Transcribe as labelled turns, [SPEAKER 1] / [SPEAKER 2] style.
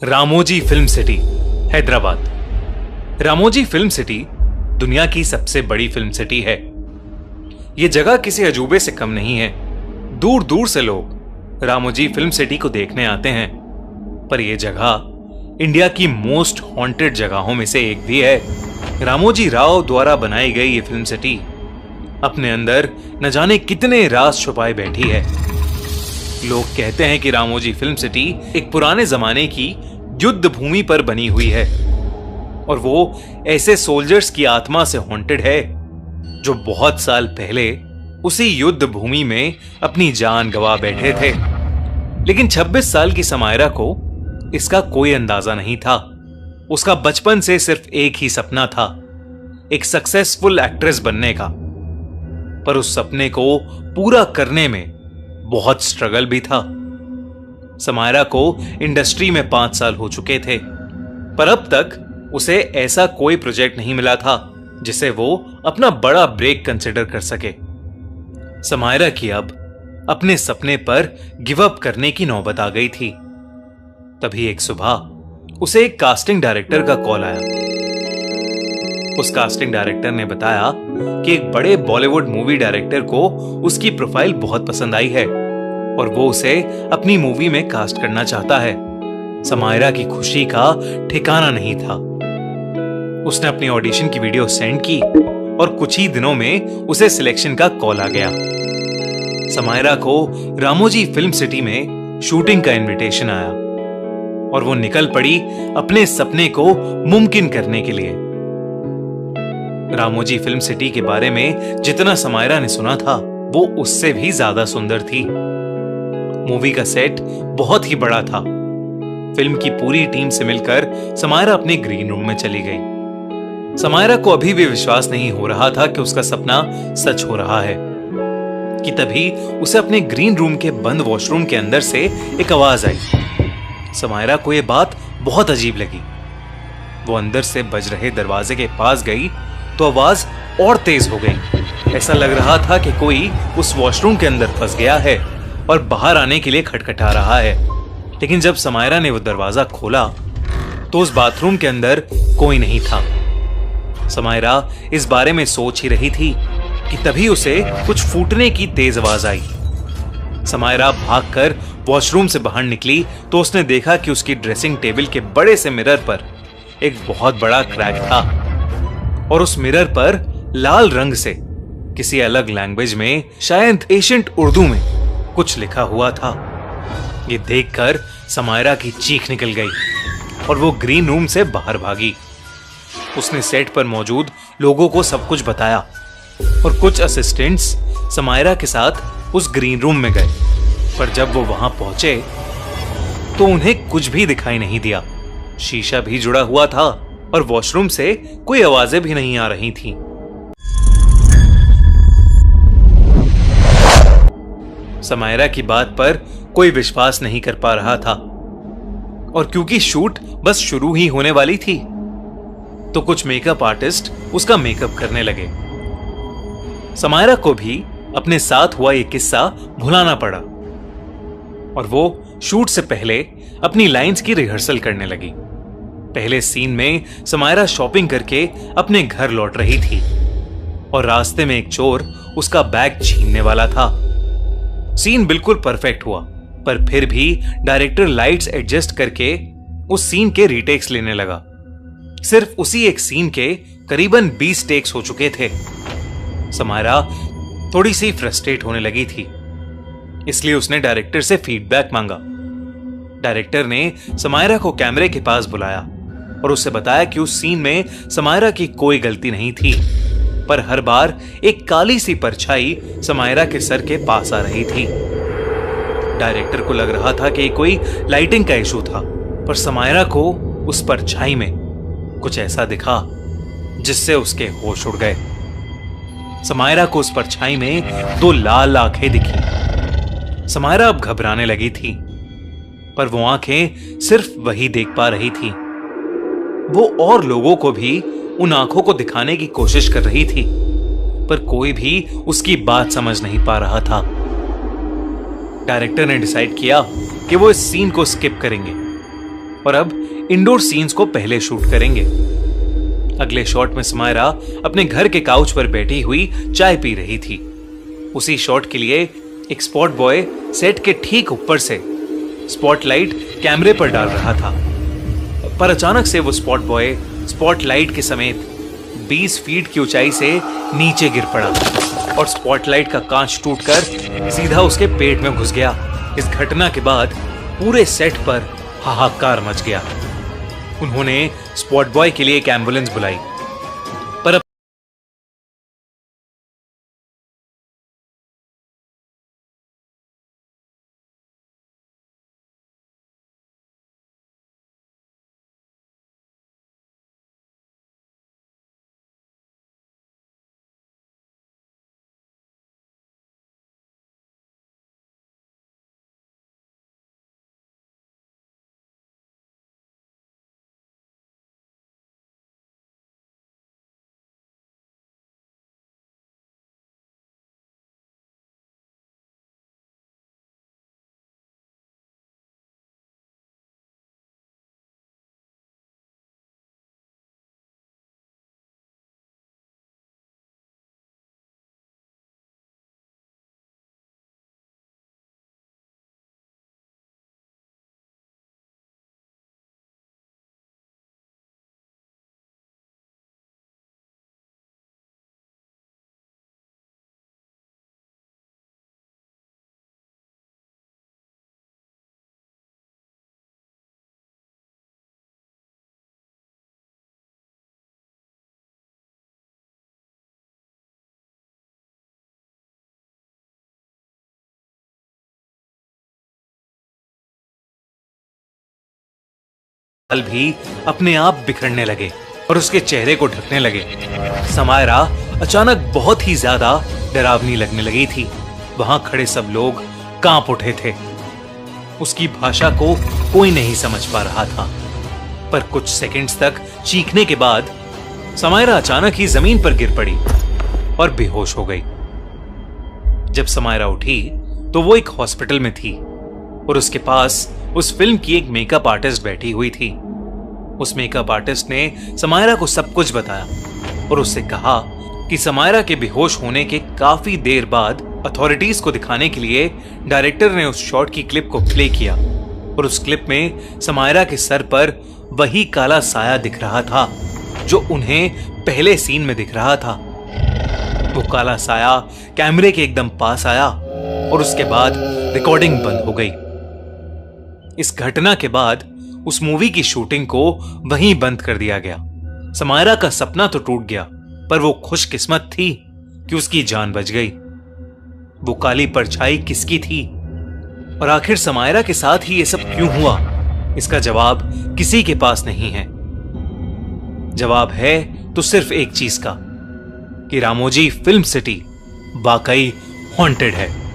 [SPEAKER 1] Ramoji film city, Hyderabad. Ramoji film city दुनिया की सबसे बड़ी फिल्म सिटी है। यह जगह किसी अजूबे से कम नहीं है। दूर दूर से लोग रामोजी फिल्म सिटी को देखने आते हैं। पर यह जगह इंडिया की मोस्ट हॉन्टेड जगहों में से एक भी है। रामोजी राव द्वारा बनाई गई ये फिल्म सिटी अपने अंदर न जाने कितने राज छुपाए बैठी है। लोग कहते हैं कि रामोजी फिल्म सिटी एक पुराने जमाने की युद्ध भूमि पर बनी हुई है और वो ऐसे सोल्जर्स की आत्मा से हॉन्टेड है जो बहुत साल पहले उसी युद्ध भूमि में अपनी जान गंवा बैठे थे। लेकिन 26 साल की समायरा को इसका कोई अंदाजा नहीं था। उसका बचपन से सिर्फ एक ही सपना था, एक सक्सेसफुल एक्ट्रेस बनने का। पर उस सपने को पूरा करने में बहुत स्ट्रगल भी था। समायरा को इंडस्ट्री में 5 साल हो चुके थे, पर अब तक उसे ऐसा कोई प्रोजेक्ट नहीं मिला था जिसे वो अपना बड़ा ब्रेक कंसिडर कर सके। समायरा की अब अपने सपने पर गिव अप करने की नौबत आ गई थी। तभी एक सुबह उसे एक कास्टिंग डायरेक्टर का कॉल आया। उस कास्टिंग डायरेक्टर ने बताया कि एक बड़े बॉलीवुड मूवी डायरेक्टर को उसकी प्रोफाइल बहुत पसंद आई है और वो उसे अपनी मूवी में कास्ट करना चाहता है। समायरा की खुशी का ठिकाना नहीं था। उसने अपनी ऑडिशन की वीडियो सेंड की और कुछ ही दिनों में उसे सिलेक्शन का कॉल आ गया। समायरा को रामोजी फिल्म सिटी में शूटिंग का इनविटेशन आया और वो निकल पड़ी अपने सपने को मुमकिन करने के लिए। रामोजी फिल्म सिटी के बारे में जितना समायरा ने सुना था वो उससे भी ज्यादा सुंदर थी। मूवी का सेट बहुत ही बड़ा था। फिल्म की पूरी टीम से मिलकर समायरा अपने ग्रीन रूम में चली गई। समायरा को अभी भी विश्वास नहीं हो रहा था कि उसका सपना सच हो रहा है कि तभी उसे अपने ग्रीन रूम के बंद वॉशरूम के अंदर से एक आवाज आई। समायरा को यह बात बहुत अजीब लगी। वो अंदर से बज रहे दरवाजे के पास गई तो आवाज और तेज हो गई। ऐसा लग रहा था कि कोई उस वॉशरूम के अंदर फंस गया है और बाहर आने के लिए खटखटा रहा है। लेकिन जब समायरा ने वो दरवाजा खोला तो उस बाथरूम के अंदर कोई नहीं था। समायरा इस बारे में सोच ही रही थी कि तभी उसे कुछ फूटने की तेज आवाज आई। समायरा भागकर वॉशरूम से बाहर निकली तो उसने देखा कि उसकी ड्रेसिंग टेबल के बड़े से मिरर पर एक बहुत बड़ा क्रैक था और उस मिरर पर लाल रंग से किसी अलग लैंग्वेज में, शायद एशियंट उर्दू में कुछ लिखा हुआ था। ये देखकर समायरा की चीख निकल गई और वो ग्रीन रूम से बाहर भागी। उसने सेट पर मौजूद लोगों को सब कुछ बताया और कुछ असिस्टेंट्स समायरा के साथ उस ग्रीन रूम में गए। पर जब वो वहां पहुंचे तो उन्हें कुछ भी दिखाई नहीं दिया। शीशा भी जुड़ा हुआ था और वॉशरूम से कोई आवाजें भी नहीं आ रही थीं। समायरा की बात पर कोई विश्वास नहीं कर पा रहा था और क्योंकि शूट बस शुरू ही होने वाली थी तो कुछ मेकअप आर्टिस्ट उसका मेकअप करने लगे। समायरा को भी अपने साथ हुआ ये किस्सा भुलाना पड़ा और वो शूट से पहले अपनी लाइंस की रिहर्सल करने लगी। पहले सीन में समायरा शॉपिंग करके अपने घर लौट रही थी और रास्ते में एक चोर उसका बैग छीनने वाला था। सीन बिल्कुल परफेक्ट हुआ, पर फिर भी डायरेक्टर लाइट्स एडजस्ट करके उस सीन के रीटेक्स लेने लगा। सिर्फ उसी एक सीन के करीबन 20 टेक्स हो चुके थे। समायरा थोड़ी सी फ्रस्ट्रेट होने लगी थी, इसलिए उसने डायरेक्टर से फीडबैक मांगा। डायरेक्टर ने समायरा को कैमरे के पास बुलाया और उससे बताया कि उस सीन में समायरा की कोई गलती नहीं थी, पर हर बार एक काली सी परछाई समायरा के सर के पास आ रही थी। डायरेक्टर को लग रहा था कि कोई लाइटिंग का इशू था, पर समायरा को उस परछाई में कुछ ऐसा दिखा जिससे उसके होश उड़ गए। समायरा को उस परछाई में 2 लाल आंखें दिखी। समायरा अब घबराने लगी थी, पर वो आंखें सिर्फ वही देख पा रही थी। वो और लोगों को भी उन आंखों को दिखाने की कोशिश कर रही थी, पर कोई भी उसकी बात समझ नहीं पा रहा था। डायरेक्टर ने डिसाइड किया कि वो इस सीन को स्किप करेंगे और अब इंडोर सीन्स को पहले शूट करेंगे। अगले शॉट में समायरा अपने घर के काउच पर बैठी हुई चाय पी रही थी। उसी शॉट के लिए एक स्पॉट बॉय सेट के ठीक ऊपर से स्पॉटलाइट कैमरे पर डाल रहा था, पर अचानक से वो स्पॉट बॉय स्पॉटलाइट के समेत 20 फीट की ऊंचाई से नीचे गिर पड़ा और स्पॉटलाइट का कांच टूटकर सीधा उसके पेट में घुस गया। इस घटना के बाद पूरे सेट पर हाहाकार मच गया। उन्होंने स्पॉट बॉय के लिए एक एम्बुलेंस बुलाई, पर बाल भी अपने आप बिखरने लगे और उसके चेहरे को ढकने लगे। समायरा अचानक बहुत ही ज्यादा डरावनी लगने लगी थी। वहां खड़े सब लोग कांप उठे थे। उसकी भाषा को कोई नहीं समझ पा रहा था, पर कुछ सेकंड्स तक चीखने के बाद समायरा अचानक ही जमीन पर गिर पड़ी और बेहोश हो गई। जब समायरा उठी तो वो एक हॉस्पिटल में थी और उसके पास उस फिल्म की एक मेकअप आर्टिस्ट बैठी हुई थी। उस मेकअप आर्टिस्ट ने समायरा को सब कुछ बताया और उससे कहा कि समायरा के बेहोश होने के काफी देर बाद अथॉरिटीज को दिखाने के लिए डायरेक्टर ने उस शॉट की क्लिप को प्ले किया और उस क्लिप में समायरा के सर पर वही काला साया दिख रहा था जो उन्हें पहले सीन में दिख रहा था। वो काला साया कैमरे के एकदम पास आया और उसके बाद रिकॉर्डिंग बंद हो गई। इस घटना के बाद उस मूवी की शूटिंग को वहीं बंद कर दिया गया। समायरा का सपना तो टूट गया, पर वो खुशकिस्मत थी कि उसकी जान बच गई। वो काली परछाई किसकी थी और आखिर समायरा के साथ ही ये सब क्यों हुआ, इसका जवाब किसी के पास नहीं है। जवाब है तो सिर्फ एक चीज का, कि रामोजी फिल्म सिटी वाकई हॉन्टेड है।